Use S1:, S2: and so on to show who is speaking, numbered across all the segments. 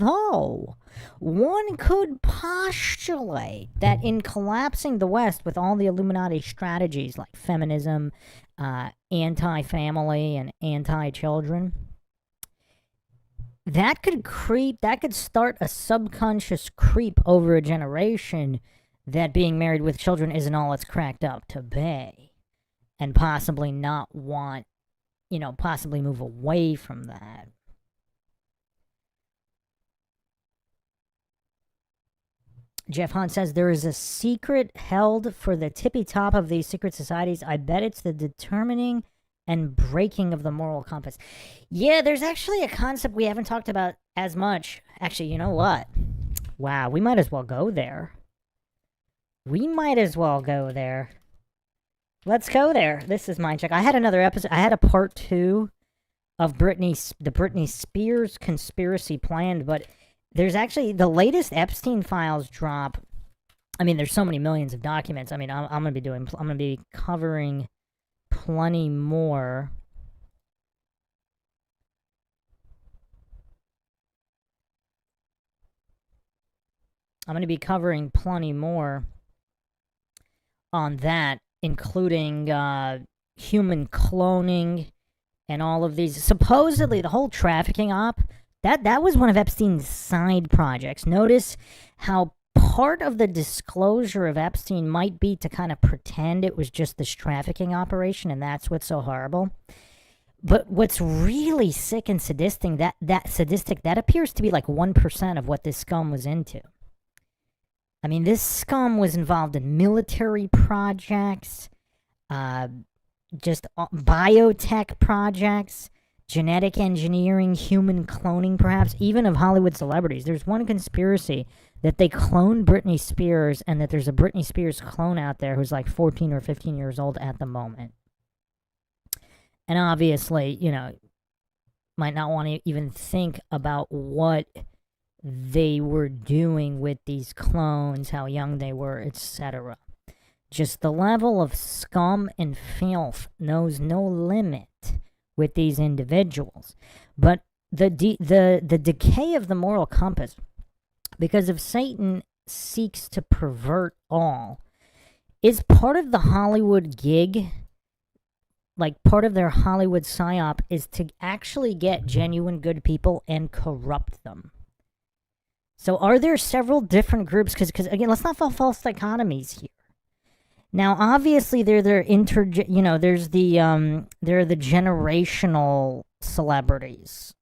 S1: Although, one could postulate that in collapsing the West with all the Illuminati strategies like feminism, anti-family, and anti-children, that could start a subconscious creep over a generation that being married with children isn't all it's cracked up to be, and possibly not want, possibly move away from that. Jeff Hunt says there is a secret held for the tippy top of these secret societies. I bet it's the determining and breaking of the moral compass. Yeah, there's actually a concept we haven't talked about as much. Actually, you know what? Wow, we might as well go there. Let's go there. This is MINDSHOCK. I had another episode. I had a part 2 of the Britney Spears conspiracy planned, but there's actually the latest Epstein files drop. I mean, there's so many millions of documents. I mean, I'm gonna be covering plenty more. I'm gonna be covering plenty more on that, including human cloning and all of these. Supposedly, the whole trafficking op. That was one of Epstein's side projects. Notice how part of the disclosure of Epstein might be to kind of pretend it was just this trafficking operation, and that's what's so horrible. But what's really sick and sadistic, that appears to be like 1% of what this scum was into. I mean, this scum was involved in military projects, just biotech projects, genetic engineering, human cloning, perhaps, even of Hollywood celebrities. There's one conspiracy that they cloned Britney Spears and that there's a Britney Spears clone out there who's like 14 or 15 years old at the moment. And obviously, might not want to even think about what they were doing with these clones, how young they were, etc. Just the level of scum and filth knows no limit with these individuals. But the decay of the moral compass, because if Satan seeks to pervert all, is part of the Hollywood gig. Like, part of their Hollywood psyop is to actually get genuine good people and corrupt them. So are there several different groups? Because again, let's not fall false dichotomies here. Now, obviously, there are the generational celebrities,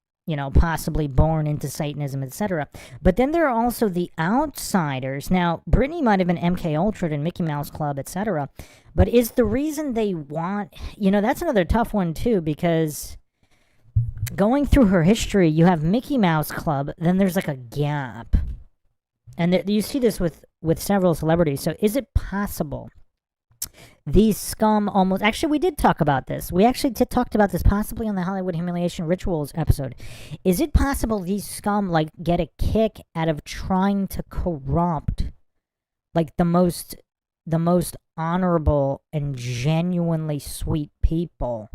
S1: possibly born into Satanism, etc. But then there are also the outsiders. Now, Britney might have been MK Ultra and Mickey Mouse Club, etc. But is the reason they want, that's another tough one too, because going through her history, you have Mickey Mouse Club, then there's like a gap. And you see this with several celebrities. So is it possible these scum almost... Actually, we did talk about this. We actually talked about this possibly on the Hollywood Humiliation Rituals episode. Is it possible these scum, get a kick out of trying to corrupt, the most honorable and genuinely sweet people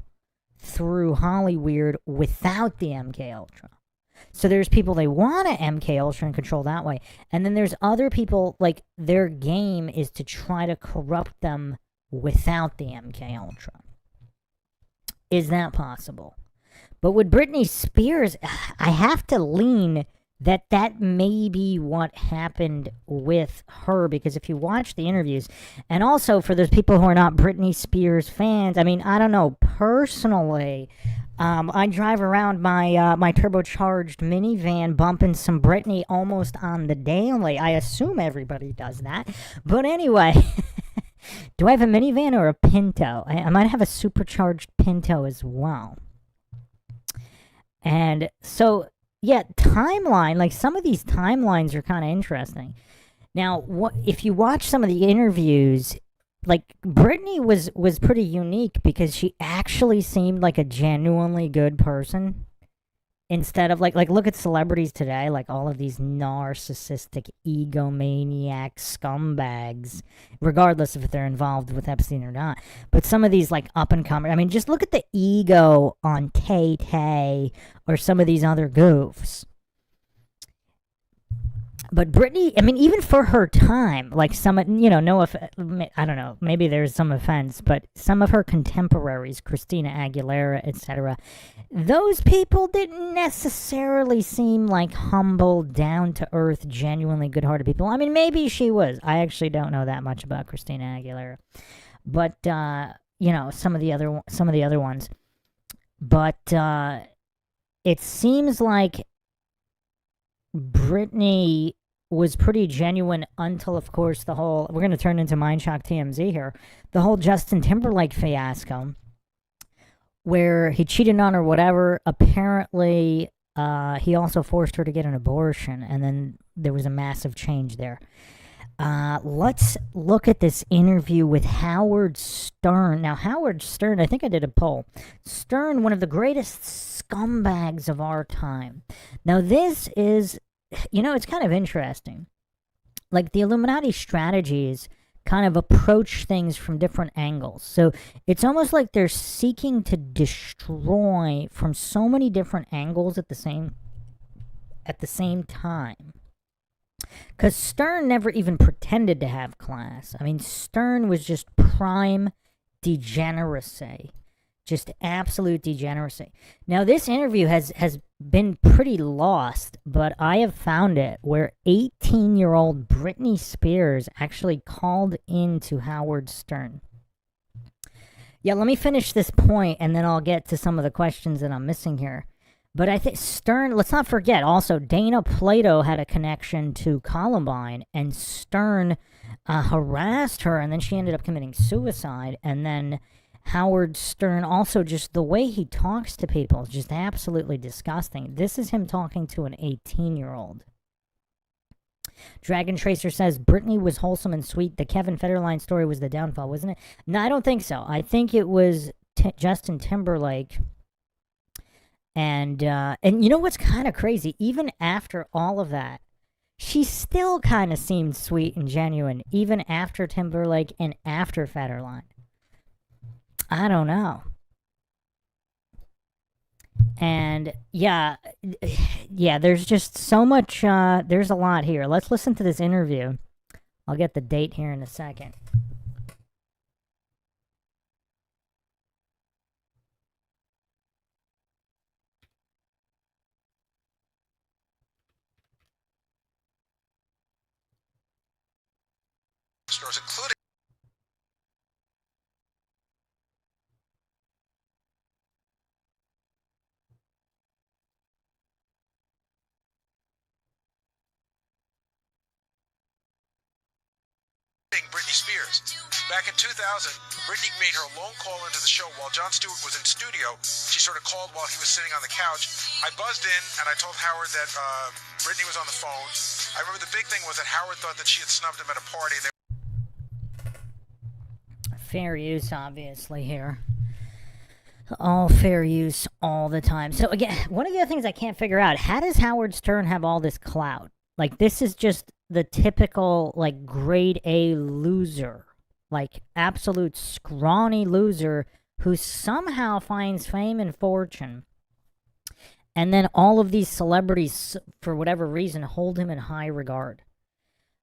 S1: through Hollyweird without the MK Ultra? So there's people they want to MK Ultra and control that way. And then there's other people, their game is to try to corrupt them without the MK Ultra. Is that possible? But with Britney Spears, I have to lean that may be what happened with her, because if you watch the interviews, and also for those people who are not Britney Spears fans, I mean, I don't know, personally, I drive around my turbocharged minivan bumping some Britney almost on the daily. I assume everybody does that. But anyway, do I have a minivan or a Pinto? I might have a supercharged Pinto as well. And so, yeah, timeline, some of these timelines are kind of interesting. Now, if you watch some of the interviews, Britney was pretty unique because she actually seemed like a genuinely good person. Instead of, look at celebrities today, all of these narcissistic, egomaniac scumbags, regardless if they're involved with Epstein or not. But some of these, up-and-comers, I mean, just look at the ego on Tay-Tay or some of these other goofs. But Britney, I mean, even for her time, like some, no, I don't know, maybe there's some offense, but some of her contemporaries, Christina Aguilera, etc., those people didn't necessarily seem like humble, down to earth, genuinely good hearted people. I mean, maybe she was. I actually don't know that much about Christina Aguilera, but some of the other ones. But it seems like Britney was pretty genuine until, of course, we're going to turn into MindShock TMZ here, the whole Justin Timberlake fiasco, where he cheated on her, whatever. Apparently, he also forced her to get an abortion, and then there was a massive change there. Let's look at this interview with Howard Stern. Now, Howard Stern, I think I did a poll. Stern, one of the greatest scumbags of our time. Now, this is, it's kind of interesting. Like, the Illuminati strategies kind of approach things from different angles. So it's almost like they're seeking to destroy from so many different angles at the same time. Because Stern never even pretended to have class. I mean, Stern was just prime degeneracy. Just absolute degeneracy. Now, this interview has been pretty lost, but I have found it where 18-year-old Britney Spears actually called into Howard Stern. Yeah, let me finish this point, and then I'll get to some of the questions that I'm missing here. But I think Stern, let's not forget, also, Dana Plato had a connection to Columbine, and Stern harassed her, and then she ended up committing suicide, and then Howard Stern, also just the way he talks to people is just absolutely disgusting. This is him talking to an 18-year-old. Dragon Tracer says, Britney was wholesome and sweet. The Kevin Federline story was the downfall, wasn't it? No, I don't think so. I think it was Justin Timberlake. And you know what's kind of crazy? Even after all of that, she still kind of seemed sweet and genuine, even after Timberlake and after Federline. I don't know. And yeah, there's just so much, there's a lot here. Let's listen to this interview. I'll get the date here in a second.
S2: Stores, including Britney Spears. Back in 2000, Britney made her lone call into the show while Jon Stewart was in studio. She sort of called while he was sitting on the couch. I buzzed in and I told Howard that Britney was on the phone. I remember the big thing was that Howard thought that she had snubbed him at a party.
S1: Fair use, obviously, here. All fair use all the time. So, again, one of the other things I can't figure out, how does Howard Stern have all this clout? Like, this is just the typical, like, grade A loser. Like, absolute scrawny loser who somehow finds fame and fortune. And then all of these celebrities, for whatever reason, hold him in high regard.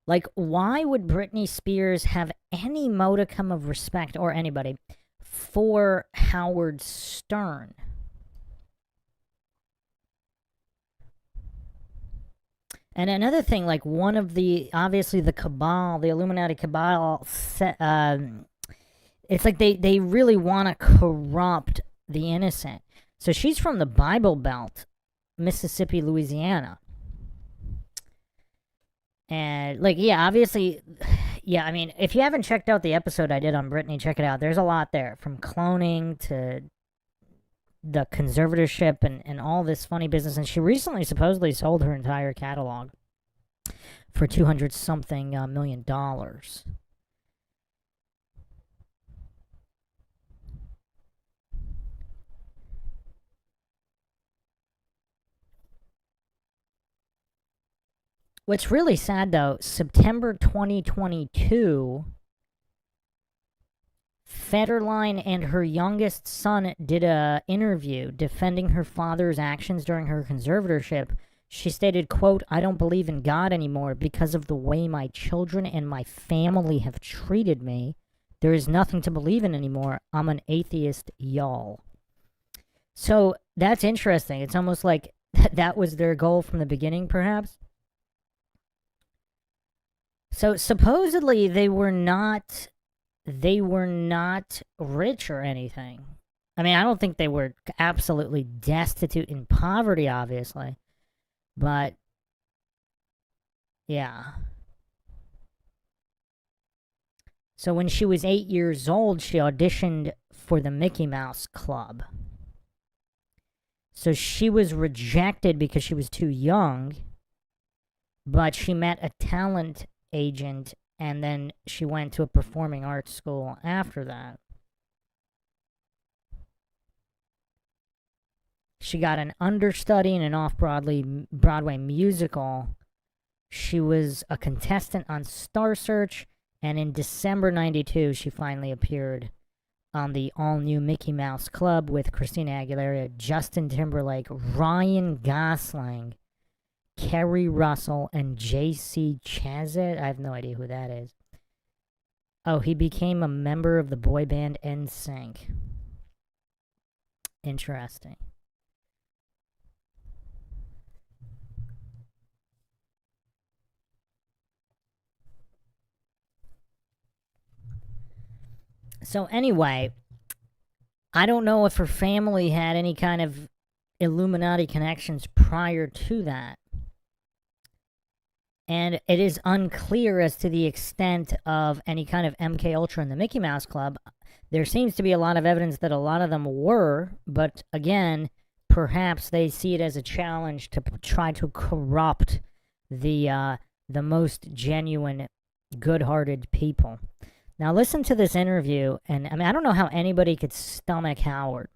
S1: Like, why would Britney Spears have any modicum of respect, or anybody, for Howard Stern? And another thing, like, one of the, obviously the cabal, the Illuminati cabal, it's like they really want to corrupt the innocent. So she's from the Bible Belt, Mississippi, Louisiana. And, like, yeah, obviously, yeah, I mean, if you haven't checked out the episode I did on Britney, check it out. There's a lot there, from cloning to the conservatorship and all this funny business. And she recently supposedly sold her entire catalog for $200-something million. What's really sad, though, September 2022, Federline and her youngest son did an interview defending her father's actions during her conservatorship. She stated, quote, "I don't believe in God anymore because of the way my children and my family have treated me. There is nothing to believe in anymore. I'm an atheist, y'all." So that's interesting. It's almost like that was their goal from the beginning, perhaps. So supposedly they were not rich or anything. I mean, I don't think they were absolutely destitute in poverty, obviously. But yeah. So when she was 8 years old, she auditioned for the Mickey Mouse Club. So she was rejected because she was too young, but she met a talent agent and then she went to a performing arts school after that. She got an understudy in an off-Broadway musical. She was a contestant on Star Search, and in December 92, she finally appeared on the all-new Mickey Mouse Club with Christina Aguilera, Justin Timberlake, Ryan Gosling, Kerry Russell, and J.C. Chazet. I have no idea who that is. Oh, he became a member of the boy band NSYNC. Interesting. So anyway, I don't know if her family had any kind of Illuminati connections prior to that. And it is unclear as to the extent of any kind of MK Ultra in the Mickey Mouse Club. There seems to be a lot of evidence that a lot of them were, but again, perhaps they see it as a challenge to try to corrupt the most genuine, good-hearted people. Now listen to this interview, and I mean, I don't know how anybody could stomach Howard.